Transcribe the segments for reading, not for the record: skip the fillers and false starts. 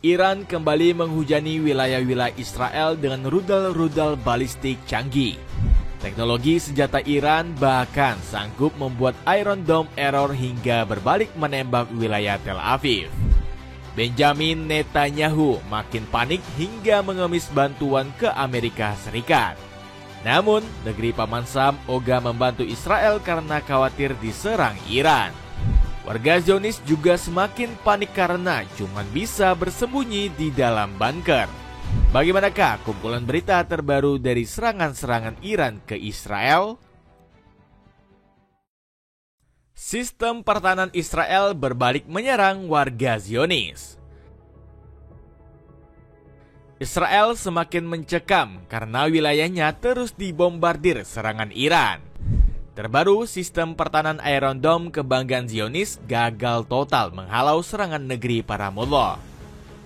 Iran kembali menghujani wilayah-wilayah Israel dengan rudal-rudal balistik canggih. Teknologi senjata Iran bahkan sanggup membuat Iron Dome error hingga berbalik menembak wilayah Tel Aviv. Benjamin Netanyahu makin panik hingga mengemis bantuan ke Amerika Serikat. Namun, negeri Paman Sam ogah membantu Israel karena khawatir diserang Iran. Warga Zionis juga semakin panik karena cuma bisa bersembunyi di dalam bunker. Bagaimanakah kumpulan berita terbaru dari serangan-serangan Iran ke Israel? Sistem pertahanan Israel berbalik menyerang warga Zionis. Israel semakin mencekam karena wilayahnya terus dibombardir serangan Iran. Terbaru, sistem pertahanan Iron Dome kebanggaan Zionis gagal total menghalau serangan negeri para mullah.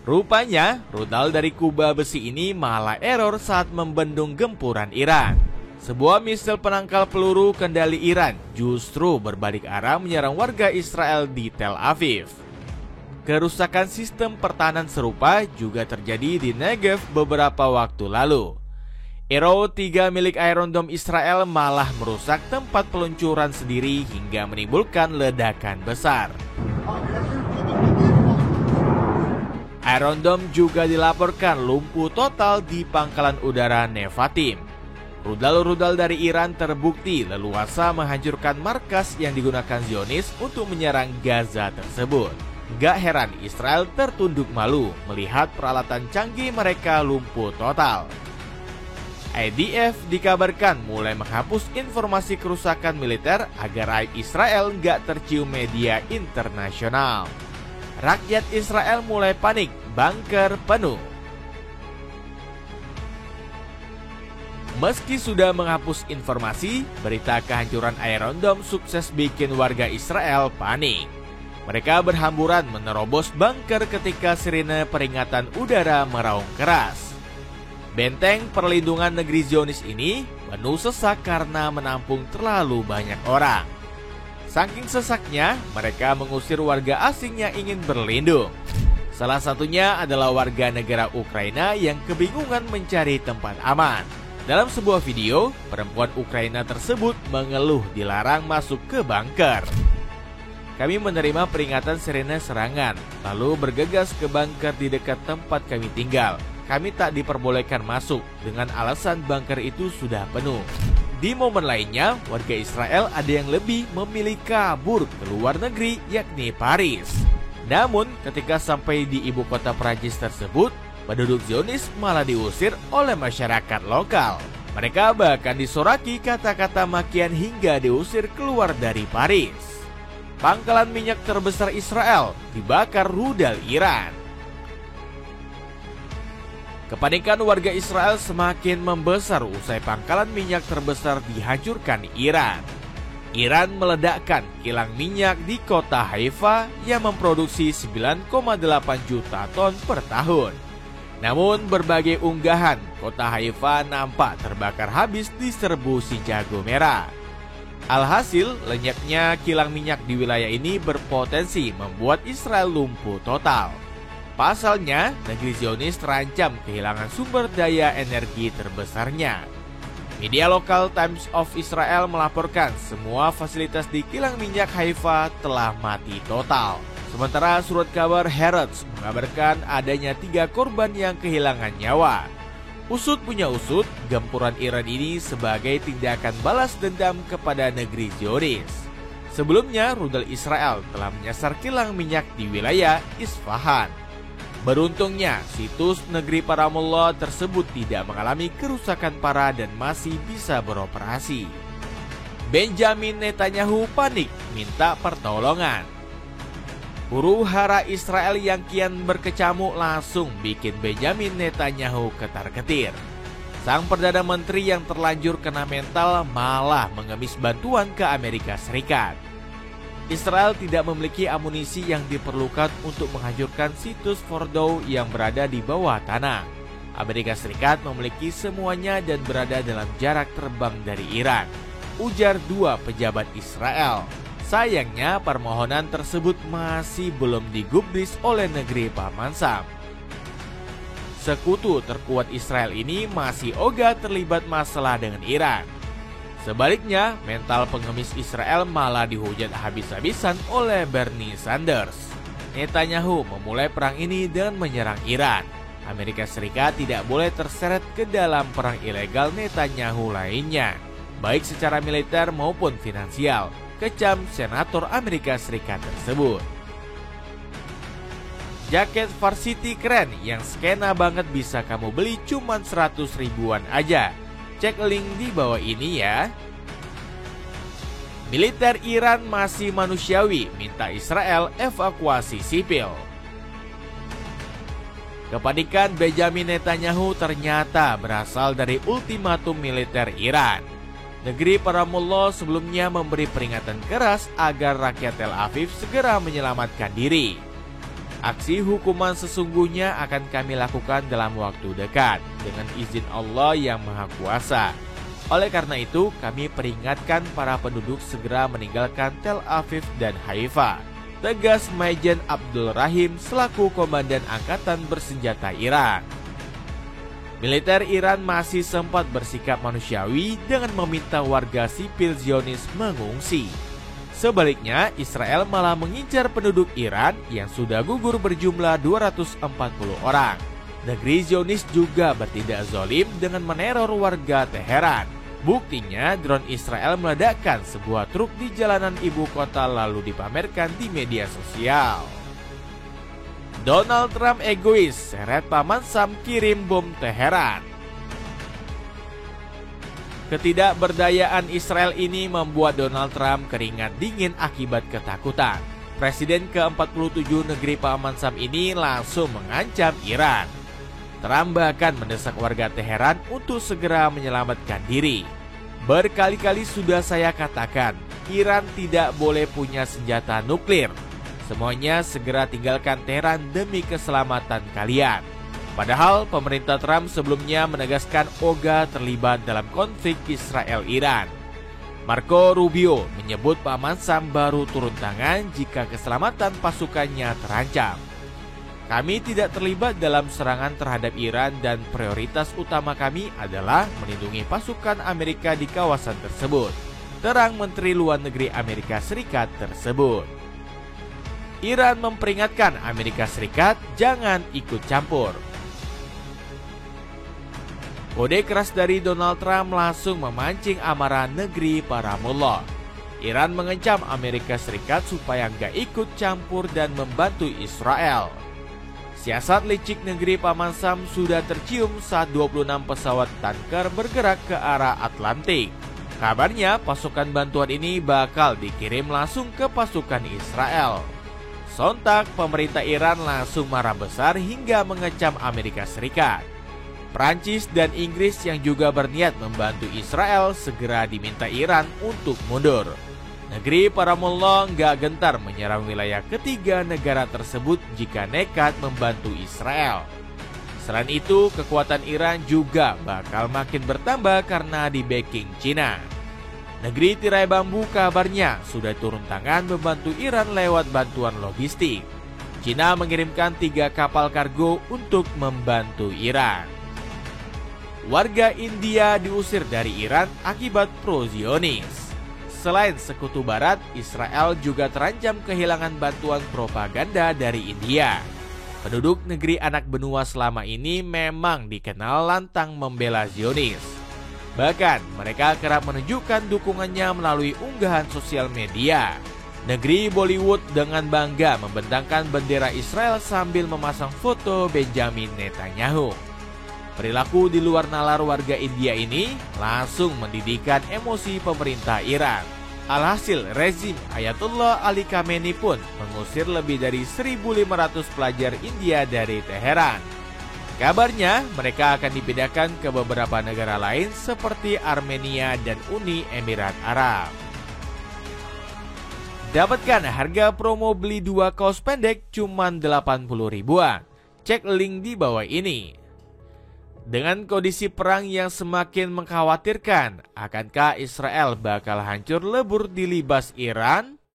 Rupanya, rudal dari kuba besi ini malah error saat membendung gempuran Iran. Sebuah misil penangkal peluru kendali Iran justru berbalik arah menyerang warga Israel di Tel Aviv. Kerusakan sistem pertahanan serupa juga terjadi di Negev beberapa waktu lalu. Arrow 3 milik Iron Dome Israel malah merusak tempat peluncuran sendiri hingga menimbulkan ledakan besar. Iron Dome juga dilaporkan lumpuh total di pangkalan udara Nevatim. Rudal-rudal dari Iran terbukti leluasa menghancurkan markas yang digunakan Zionis untuk menyerang Gaza tersebut. Gak heran Israel tertunduk malu melihat peralatan canggih mereka lumpuh total. IDF dikabarkan mulai menghapus informasi kerusakan militer agar aib Israel nggak tercium media internasional. Rakyat Israel mulai panik, bunker penuh. Meski sudah menghapus informasi, berita kehancuran Iron Dome sukses bikin warga Israel panik. Mereka berhamburan menerobos bunker ketika sirine peringatan udara meraung keras. Benteng perlindungan negeri Zionis ini penuh sesak karena menampung terlalu banyak orang. Saking sesaknya, mereka mengusir warga asing yang ingin berlindung. Salah satunya adalah warga negara Ukraina yang kebingungan mencari tempat aman. Dalam sebuah video, perempuan Ukraina tersebut mengeluh dilarang masuk ke bunker. Kami menerima peringatan sirene serangan, lalu bergegas ke bunker di dekat tempat kami tinggal. Kami tak diperbolehkan masuk dengan alasan bunker itu sudah penuh. Di momen lainnya, warga Israel ada yang lebih memilih kabur ke luar negeri, yakni Paris. Namun, ketika sampai di ibu kota Prancis tersebut, penduduk Zionis malah diusir oleh masyarakat lokal. Mereka bahkan disoraki kata-kata makian hingga diusir keluar dari Paris. Pangkalan minyak terbesar Israel dibakar rudal Iran. Kepanikan warga Israel semakin membesar usai pangkalan minyak terbesar dihancurkan Iran. Iran meledakkan kilang minyak di kota Haifa yang memproduksi 9,8 juta ton per tahun. Namun berbagai unggahan, kota Haifa nampak terbakar habis diserbu si jago merah. Alhasil, lenyapnya kilang minyak di wilayah ini berpotensi membuat Israel lumpuh total. Pasalnya, negeri Zionis terancam kehilangan sumber daya energi terbesarnya. Media lokal Times of Israel melaporkan semua fasilitas di kilang minyak Haifa telah mati total. Sementara surat kabar Haaretz mengabarkan adanya 3 korban yang kehilangan nyawa. Usut punya usut, gempuran Iran ini sebagai tindakan balas dendam kepada negeri Zionis. Sebelumnya, rudal Israel telah menyasar kilang minyak di wilayah Isfahan. Beruntungnya, situs negeri para mullah tersebut tidak mengalami kerusakan parah dan masih bisa beroperasi. Benjamin Netanyahu panik minta pertolongan. Huru-hara Israel yang kian berkecamuk langsung bikin Benjamin Netanyahu ketar-ketir. Sang Perdana Menteri yang terlanjur kena mental malah mengemis bantuan ke Amerika Serikat. Israel tidak memiliki amunisi yang diperlukan untuk menghancurkan situs Fordow yang berada di bawah tanah. Amerika Serikat memiliki semuanya dan berada dalam jarak terbang dari Iran, ujar 2 pejabat Israel. Sayangnya permohonan tersebut masih belum digubris oleh negeri Paman Sam. sekutu terkuat Israel ini masih ogah terlibat masalah dengan Iran. Sebaliknya, mental pengemis Israel malah dihujat habis-habisan oleh Bernie Sanders. Netanyahu memulai perang ini dengan menyerang Iran. Amerika Serikat tidak boleh terseret ke dalam perang ilegal Netanyahu lainnya, baik secara militer maupun finansial, kecam senator Amerika Serikat tersebut. Jaket varsity keren yang skena banget bisa kamu beli cuma 100 ribuan aja. Cek link di bawah ini ya. Militer Iran masih manusiawi, minta Israel evakuasi sipil. Kepanikan Benjamin Netanyahu ternyata berasal dari ultimatum militer Iran. Negeri para mullah sebelumnya memberi peringatan keras agar rakyat Tel Aviv segera menyelamatkan diri. Aksi hukuman sesungguhnya akan kami lakukan dalam waktu dekat dengan izin Allah yang Maha Kuasa. Oleh karena itu, kami peringatkan para penduduk segera meninggalkan Tel Aviv dan Haifa, tegas Majen Abdul Rahim selaku Komandan Angkatan Bersenjata Iran. Militer Iran masih sempat bersikap manusiawi dengan meminta warga sipil Zionis mengungsi. Sebaliknya, Israel malah mengincar penduduk Iran yang sudah gugur berjumlah 240 orang. Negeri Zionis juga bertindak zalim dengan meneror warga Teheran. Buktinya, drone Israel meledakkan sebuah truk di jalanan ibu kota lalu dipamerkan di media sosial. Donald Trump egois, seret paman Sam kirim bom Teheran. Ketidakberdayaan Israel ini membuat Donald Trump keringat dingin akibat ketakutan. Presiden ke-47 negeri Paman Sam ini langsung mengancam Iran. Trump bahkan mendesak warga Teheran untuk segera menyelamatkan diri. Berkali-kali sudah saya katakan, Iran tidak boleh punya senjata nuklir. Semuanya segera tinggalkan Teheran demi keselamatan kalian. Padahal pemerintah Trump sebelumnya menegaskan ogah terlibat dalam konflik Israel-Iran. Marco Rubio menyebut Paman Sam baru turun tangan jika keselamatan pasukannya terancam. Kami tidak terlibat dalam serangan terhadap Iran dan prioritas utama kami adalah melindungi pasukan Amerika di kawasan tersebut, terang Menteri Luar Negeri Amerika Serikat tersebut. Iran memperingatkan Amerika Serikat jangan ikut campur. Kode keras dari Donald Trump langsung memancing amarah negeri para mullah. Iran mengancam Amerika Serikat supaya nggak ikut campur dan membantu Israel. Siasat licik negeri Paman Sam sudah tercium saat 26 pesawat tanker bergerak ke arah Atlantik. Kabarnya pasukan bantuan ini bakal dikirim langsung ke pasukan Israel. Sontak pemerintah Iran langsung marah besar hingga mengecam Amerika Serikat. Prancis dan Inggris yang juga berniat membantu Israel segera diminta Iran untuk mundur. Negeri para mullah nggak gentar menyerang wilayah ketiga negara tersebut jika nekat membantu Israel. Selain itu, kekuatan Iran juga bakal makin bertambah karena di-backing Cina. Negeri tirai bambu kabarnya sudah turun tangan membantu Iran lewat bantuan logistik. Cina mengirimkan 3 kapal kargo untuk membantu Iran. Warga India diusir dari Iran akibat pro-Zionis. Selain sekutu barat, Israel juga terancam kehilangan bantuan propaganda dari India. Penduduk negeri anak benua selama ini memang dikenal lantang membela Zionis. Bahkan mereka kerap menunjukkan dukungannya melalui unggahan sosial media. Negeri Bollywood dengan bangga membentangkan bendera Israel sambil memasang foto Benjamin Netanyahu. Perilaku di luar nalar warga India ini langsung mendidihkan emosi pemerintah Iran. Alhasil, rezim Ayatollah Ali Khamenei pun mengusir lebih dari 1.500 pelajar India dari Teheran. Kabarnya, mereka akan dipindahkan ke beberapa negara lain seperti Armenia dan Uni Emirat Arab. Dapatkan harga promo beli 2 kaos pendek cuma 80 ribuan. Cek link di bawah ini. Dengan kondisi perang yang semakin mengkhawatirkan, akankah Israel bakal hancur lebur dilibas Iran?